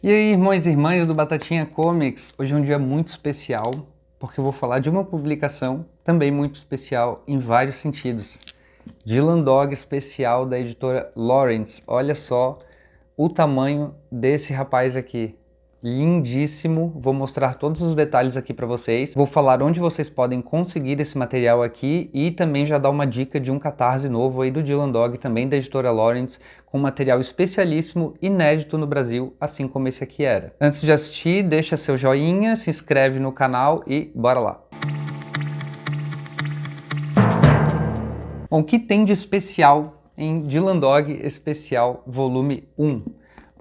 E aí, irmãos e irmãs do Batatinha Comics, hoje é um dia muito especial, porque eu vou falar de uma publicação também muito especial em vários sentidos. Dylan Dog especial da editora Lawrence. Olha só o tamanho desse rapaz aqui. Lindíssimo, vou mostrar todos os detalhes aqui para vocês. Vou falar onde vocês podem conseguir esse material aqui e também já dar uma dica de um catarse novo aí do Dylan Dog, também da editora Lawrence, com material especialíssimo, inédito no Brasil, assim como esse aqui era. Antes de assistir, deixa seu joinha, se inscreve no canal e bora lá! Bom, o que tem de especial em Dylan Dog Especial Volume 1?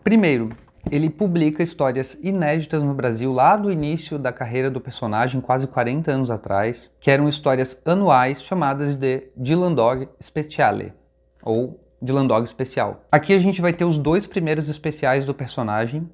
Primeiro, ele publica histórias inéditas no Brasil lá do início da carreira do personagem, quase 40 anos atrás, que eram histórias anuais chamadas de Dylan Dog Speciale, ou Dylan Dog Especial. Aqui a gente vai ter os dois primeiros especiais do personagem,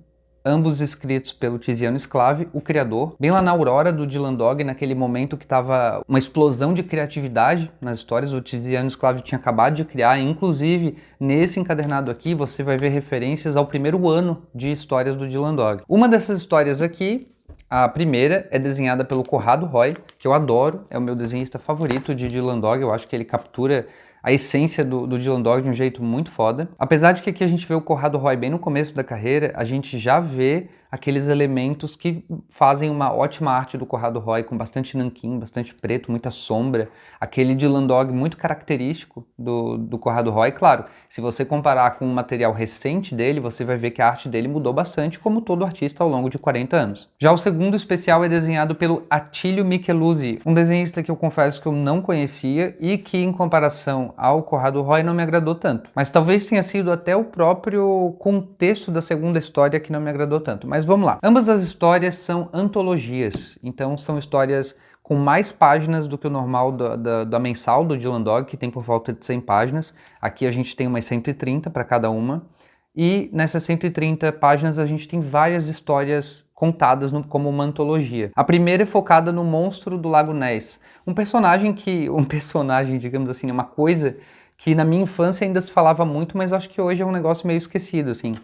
ambos escritos pelo Tiziano Sclavi, o criador, bem lá na aurora do Dylan Dog, naquele momento que estava uma explosão de criatividade nas histórias. O Tiziano Sclavi tinha acabado de criar, inclusive nesse encadernado aqui você vai ver referências ao primeiro ano de histórias do Dylan Dog. Uma dessas histórias aqui, a primeira, é desenhada pelo Corrado Roy, que eu adoro, é o meu desenhista favorito de Dylan Dog. Eu acho que ele captura a essência do Dylan Dog de um jeito muito foda. Apesar de que aqui a gente vê o Corrado Roy bem no começo da carreira, a gente já vê aqueles elementos que fazem uma ótima arte do Corrado Roy, com bastante nanquim, bastante preto, muita sombra. Aquele Dylan Dog muito característico do Corrado Roy. Claro, se você comparar com o material recente dele, você vai ver que a arte dele mudou bastante, como todo artista ao longo de 40 anos. Já o segundo especial é desenhado pelo Attilio Micheluzzi, um desenhista que eu confesso que eu não conhecia e que, em comparação ao Corrado Roy, não me agradou tanto. Mas talvez tenha sido até o próprio contexto da segunda história que não me agradou tanto. Mas vamos lá. Ambas as histórias são antologias, então são histórias com mais páginas do que o normal da mensal do Dylan Dog, que tem por volta de 100 páginas. Aqui a gente tem umas 130 para cada uma. E nessas 130 páginas a gente tem várias histórias contadas como uma antologia. A primeira é focada no monstro do Lago Ness, um personagem, digamos assim, uma coisa que na minha infância ainda se falava muito, mas acho que hoje é um negócio meio esquecido, assim.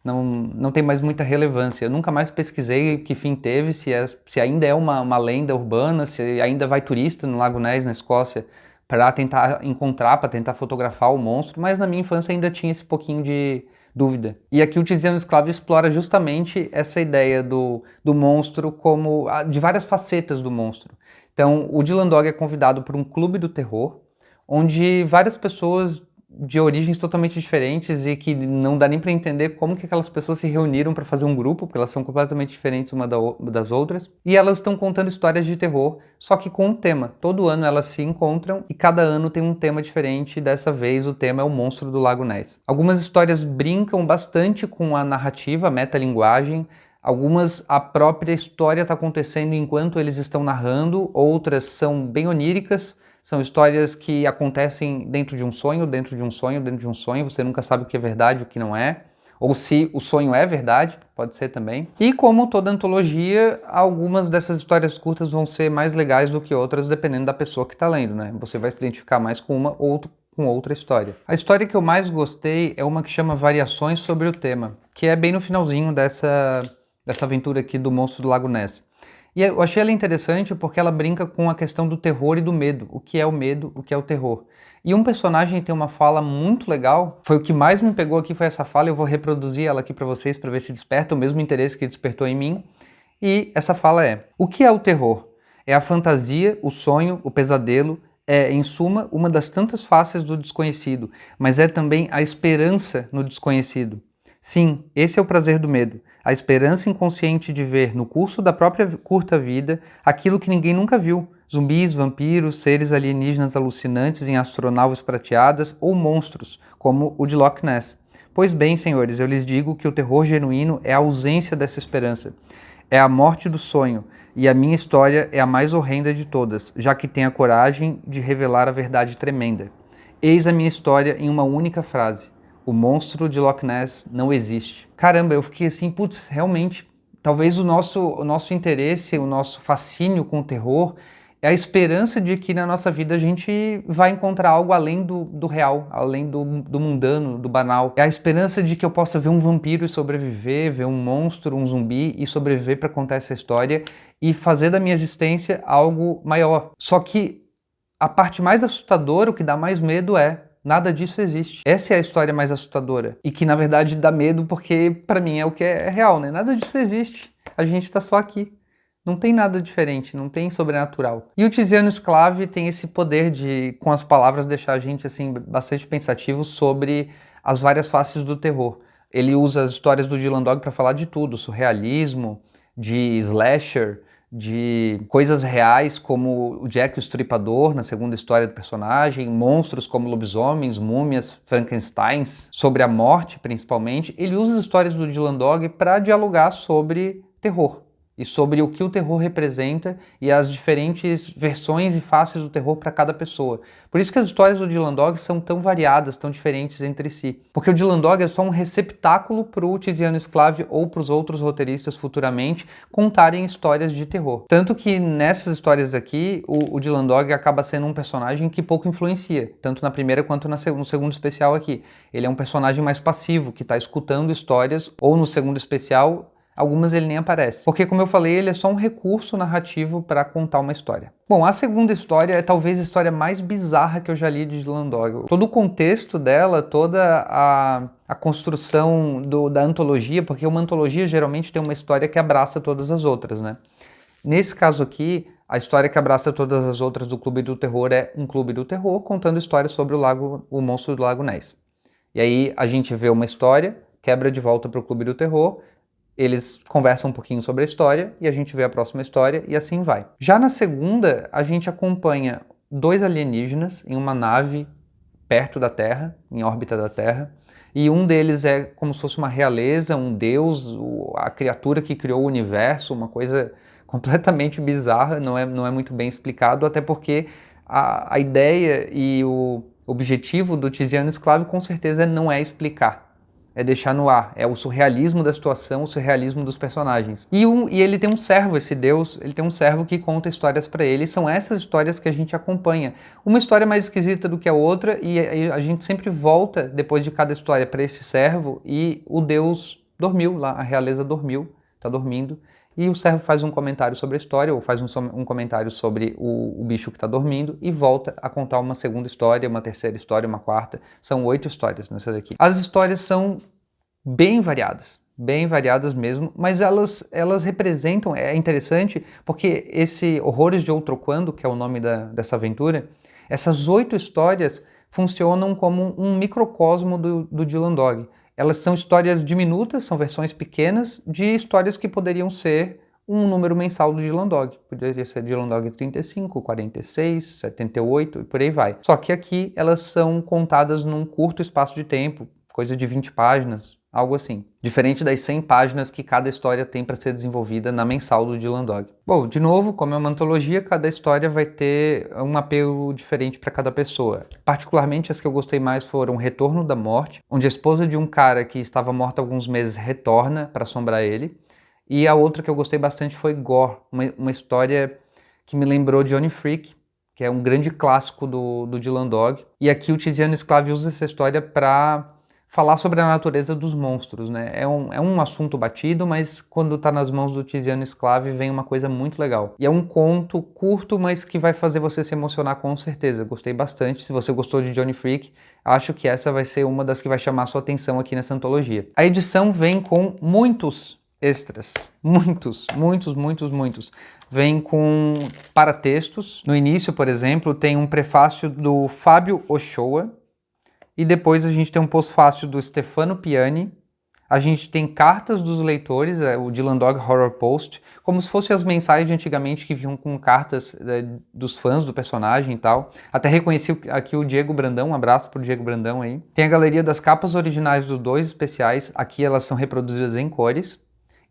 Não tem mais muita relevância. Eu nunca mais pesquisei que fim teve, se ainda é uma lenda urbana, se ainda vai turista no Lago Ness, na Escócia, para tentar encontrar, para tentar fotografar o monstro, mas na minha infância ainda tinha esse pouquinho de dúvida. E aqui o Tiziano Sclavi explora justamente essa ideia do monstro como de várias facetas do monstro. Então, o Dylan Dog é convidado por um clube do terror, onde várias pessoas de origens totalmente diferentes e que não dá nem para entender como que aquelas pessoas se reuniram para fazer um grupo, porque elas são completamente diferentes uma das outras. E elas estão contando histórias de terror, só que com um tema. Todo ano elas se encontram e cada ano tem um tema diferente. Dessa vez o tema é o monstro do Lago Ness. Algumas histórias brincam bastante com a narrativa, a metalinguagem. Algumas, a própria história está acontecendo enquanto eles estão narrando, outras são bem oníricas. São histórias que acontecem dentro de um sonho, dentro de um sonho, dentro de um sonho. Você nunca sabe o que é verdade e o que não é. Ou se o sonho é verdade, pode ser também. E como toda antologia, algumas dessas histórias curtas vão ser mais legais do que outras, dependendo da pessoa que está lendo, né? Você vai se identificar mais com uma ou com outra história. A história que eu mais gostei é uma que chama Variações sobre o Tema, que é bem no finalzinho dessa aventura aqui do Monstro do Lago Ness. E eu achei ela interessante porque ela brinca com a questão do terror e do medo. O que é o medo, o que é o terror. E um personagem tem uma fala muito legal. Foi o que mais me pegou aqui, foi essa fala. Eu vou reproduzir ela aqui para vocês para ver se desperta o mesmo interesse que despertou em mim. E essa fala é: o que é o terror? É a fantasia, o sonho, o pesadelo. É, em suma, uma das tantas faces do desconhecido, mas é também a esperança no desconhecido. Sim, esse é o prazer do medo, a esperança inconsciente de ver no curso da própria curta vida aquilo que ninguém nunca viu, zumbis, vampiros, seres alienígenas alucinantes em astronaves prateadas ou monstros, como o de Loch Ness. Pois bem, senhores, eu lhes digo que o terror genuíno é a ausência dessa esperança, é a morte do sonho, e a minha história é a mais horrenda de todas, já que tem a coragem de revelar a verdade tremenda. Eis a minha história em uma única frase: o monstro de Loch Ness não existe. Caramba, eu fiquei assim, putz, realmente, talvez o nosso interesse, o nosso fascínio com o terror É a esperança de que na nossa vida a gente vai encontrar algo além do real, além do mundano, do banal. É a esperança de que eu possa ver um vampiro e sobreviver, ver um monstro, um zumbi e sobreviver para contar essa história e fazer da minha existência algo maior. Só que a parte mais assustadora, o que dá mais medo é nada disso existe. Essa é a história mais assustadora. E que na verdade dá medo porque para mim é o que é real, né? Nada disso existe. A gente tá só aqui. Não tem nada diferente, não tem sobrenatural. E o Tiziano Sclavi tem esse poder de, com as palavras, deixar a gente assim bastante pensativo sobre as várias faces do terror. Ele usa as histórias do Dylan Dog para falar de tudo, surrealismo, de slasher, de coisas reais como o Jack o Estripador, na segunda história do personagem, monstros como lobisomens, múmias, Frankensteins, sobre a morte principalmente. Ele usa as histórias do Dylan Dog para dialogar sobre terror e sobre o que o terror representa e as diferentes versões e faces do terror para cada pessoa. Por isso que as histórias do Dylan Dog são tão variadas, tão diferentes entre si. Porque o Dylan Dog é só um receptáculo para o Tiziano Sclavi ou para os outros roteiristas futuramente contarem histórias de terror. Tanto que nessas histórias aqui, o Dylan Dog acaba sendo um personagem que pouco influencia, tanto na primeira quanto no segundo especial aqui. Ele é um personagem mais passivo, que está escutando histórias, ou no segundo especial, algumas ele nem aparece. Porque, como eu falei, ele é só um recurso narrativo para contar uma história. Bom, a segunda história é talvez a história mais bizarra que eu já li de Dylan Dog. Todo o contexto dela, toda a construção da antologia, porque uma antologia geralmente tem uma história que abraça todas as outras, né? Nesse caso aqui, a história que abraça todas as outras do Clube do Terror é um Clube do Terror contando histórias sobre o monstro do Lago Ness. E aí a gente vê uma história, quebra de volta para o Clube do Terror, eles conversam um pouquinho sobre a história e a gente vê a próxima história e assim vai. Já na segunda, a gente acompanha dois alienígenas em uma nave perto da Terra, em órbita da Terra, e um deles é como se fosse uma realeza, um deus, a criatura que criou o universo, uma coisa completamente bizarra, não é muito bem explicado, até porque a ideia e o objetivo do Tiziano Sclavi com certeza não é explicar. É deixar no ar, é o surrealismo da situação, o surrealismo dos personagens. E ele tem um servo, esse deus, ele tem um servo que conta histórias para ele, e são essas histórias que a gente acompanha. Uma história mais esquisita do que a outra, e a gente sempre volta, depois de cada história, para esse servo, e o deus dormiu lá, a realeza dormiu, tá dormindo, e o servo faz um comentário sobre a história, ou faz um comentário sobre o bicho que está dormindo, e volta a contar uma segunda história, uma terceira história, uma quarta. São 8 histórias nessa daqui. As histórias são bem variadas mesmo, mas elas representam, é interessante, porque esse Horrores de Outro Quando, que é o nome dessa aventura, essas 8 histórias funcionam como um microcosmo do Dylan Dog. Elas são histórias diminutas, são versões pequenas de histórias que poderiam ser um número mensal do Dylan Dog. Poderia ser Dylan Dog 35, 46, 78 e por aí vai. Só que aqui elas são contadas num curto espaço de tempo, coisa de 20 páginas, algo assim. Diferente das 100 páginas que cada história tem para ser desenvolvida na mensal do Dylan Dog. Bom, de novo, como é uma antologia, cada história vai ter um apelo diferente para cada pessoa. Particularmente as que eu gostei mais foram Retorno da Morte, onde a esposa de um cara que estava morto há alguns meses retorna para assombrar ele. E a outra que eu gostei bastante foi Gore, uma história que me lembrou Johnny Freak, que é um grande clássico do Dylan Dog. E aqui o Tiziano Sclavi usa essa história para falar sobre a natureza dos monstros, né? É um assunto batido, mas quando tá nas mãos do Tiziano Sclavi vem uma coisa muito legal. E é um conto curto, mas que vai fazer você se emocionar com certeza. Gostei bastante. Se você gostou de Johnny Freak, acho que essa vai ser uma das que vai chamar a sua atenção aqui nessa antologia. A edição vem com muitos extras. Muitos. Vem com paratextos. No início, por exemplo, tem um prefácio do Fábio Ochoa, e depois a gente tem um pós-fácio do Stefano Piani, a gente tem cartas dos leitores, o Dylan Dog Horror Post, como se fossem as mensais de antigamente que vinham com cartas dos fãs do personagem e tal. Até reconheci aqui o Diego Brandão, um abraço pro Diego Brandão aí. Tem a galeria das capas originais dos 2 especiais, aqui elas são reproduzidas em cores.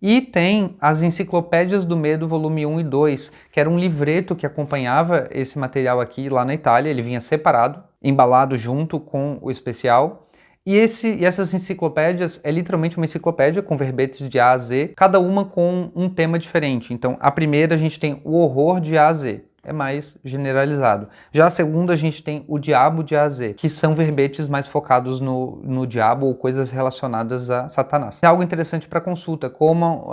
E tem as Enciclopédias do Medo, volume 1 e 2, que era um livreto que acompanhava esse material aqui lá na Itália, ele vinha separado, embalado junto com o especial. E essas enciclopédias é literalmente uma enciclopédia com verbetes de A a Z, cada uma com um tema diferente. Então, a primeira a gente tem o horror de A a Z. é mais generalizado. Já a segunda, a gente tem o Diabo de A a Z, que são verbetes mais focados no diabo ou coisas relacionadas a Satanás. É algo interessante para consulta, como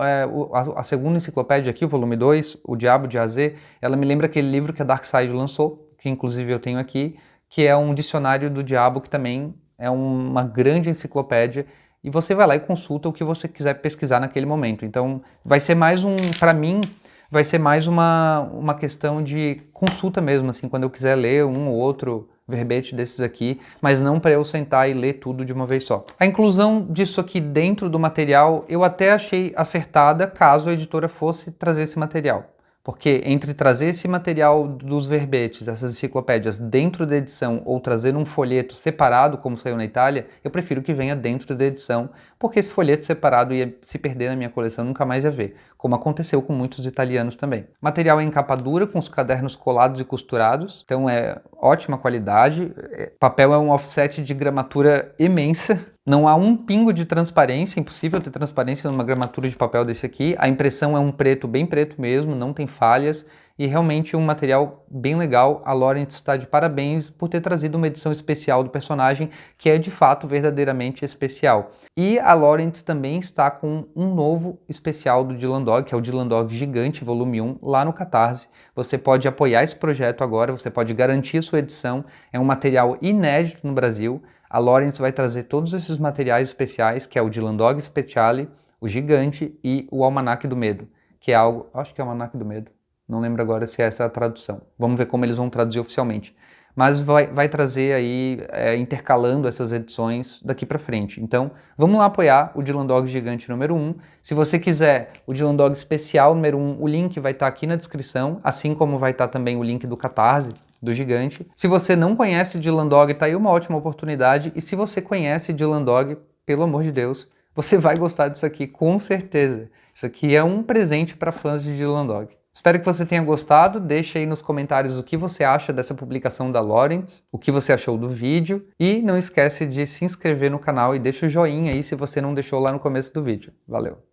a segunda enciclopédia aqui, o volume 2, o Diabo de A a Z, ela me lembra aquele livro que a Darkside lançou, que inclusive eu tenho aqui, que é um dicionário do diabo, que também é uma grande enciclopédia, e você vai lá e consulta o que você quiser pesquisar naquele momento. Então, vai ser mais para mim, vai ser mais uma questão de consulta mesmo, assim, quando eu quiser ler um ou outro verbete desses aqui, mas não para eu sentar e ler tudo de uma vez só. A inclusão disso aqui dentro do material, eu até achei acertada caso a editora fosse trazer esse material. Porque entre trazer esse material dos verbetes, essas enciclopédias, dentro da edição ou trazer um folheto separado, como saiu na Itália, eu prefiro que venha dentro da edição, porque esse folheto separado ia se perder na minha coleção, nunca mais ia ver, como aconteceu com muitos italianos também. Material é em capa dura, com os cadernos colados e costurados, então é ótima qualidade. Papel é um offset de gramatura imensa. Não há um pingo de transparência, impossível ter transparência numa gramatura de papel desse aqui. A impressão é um preto, bem preto mesmo, não tem falhas e realmente um material bem legal. A Lawrence está de parabéns por ter trazido uma edição especial do personagem, que é de fato verdadeiramente especial. E a Lawrence também está com um novo especial do Dylan Dog, que é o Dylan Dog Gigante, volume 1, lá no Catarse. Você pode apoiar esse projeto agora, você pode garantir a sua edição. É um material inédito no Brasil. A Lawrence vai trazer todos esses materiais especiais, que é o Dylan Dog Speciale, o Gigante e o Almanaque do Medo, que é algo, acho que é o Almanaque do Medo, não lembro agora se é essa a tradução. Vamos ver como eles vão traduzir oficialmente. Mas vai trazer aí, intercalando essas edições daqui para frente. Então, vamos lá apoiar o Dylan Dog Gigante número 1. Se você quiser o Dylan Dog Especial número 1, o link vai estar aqui na descrição, assim como vai estar também o link do Catarse, do Gigante. Se você não conhece Dylan Dog, tá aí uma ótima oportunidade. E se você conhece Dylan Dog, pelo amor de Deus, você vai gostar disso aqui, com certeza. Isso aqui é um presente para fãs de Dylan Dog. Espero que você tenha gostado. Deixe aí nos comentários o que você acha dessa publicação da Lawrence, o que você achou do vídeo. E não esquece de se inscrever no canal e deixa o joinha aí se você não deixou lá no começo do vídeo. Valeu!